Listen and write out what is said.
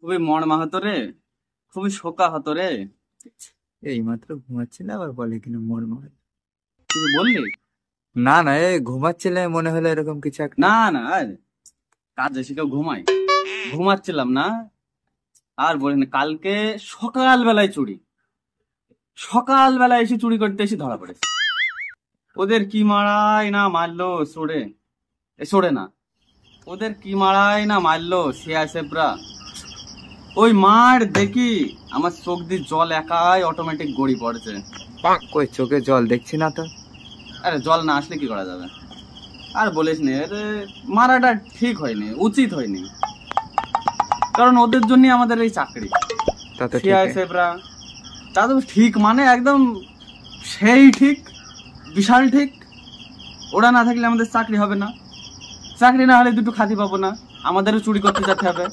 খুবই মন মাহাতো রে, খুবই শোকা হতো রে। এই মাত্র ঘুমাচ্ছিলে আবার বলে কিনা মোর মার। কিছু বললি? না না, ঘুমাচ্ছিলে মনে হলো এরকম কিছু একটা। না না, আর কাজে এসে কেউ ঘুমাই? ঘুমাচ্ছিলাম না। আর বলিস না, কালকে সকালবেলায় চুরি, সকালবেলায় এসে চুরি করতে এসে ধরা পড়েছে। ওদের কি মারাই না মারলো সরে, সরে না, ওদের কি মারাই না মারলো সিআইএসএফরা। ওই মার দেখি আমার চোখ দিয়ে জল একাই অটোমেটিক গড়ি পড়ছে। কই চোখে জল দেখছি না তো। আরে জল না আসলে কি করা যাবে? আর বলিস নি, মারাটা ঠিক হয়নি, উচিত হয়নি, কারণ ওদের জন্য আমাদের এই চাকরি। তা তো ঠিক। সিআইএসএফরা তা তো ঠিক, মানে একদম সেই ঠিক, বিশাল ঠিক। ওরা না থাকলে আমাদের চাকরি হবে না, চাকরি না হলে দুটো খাতি পাবো না, আমাদেরও চুরি করতে যেতে হবে।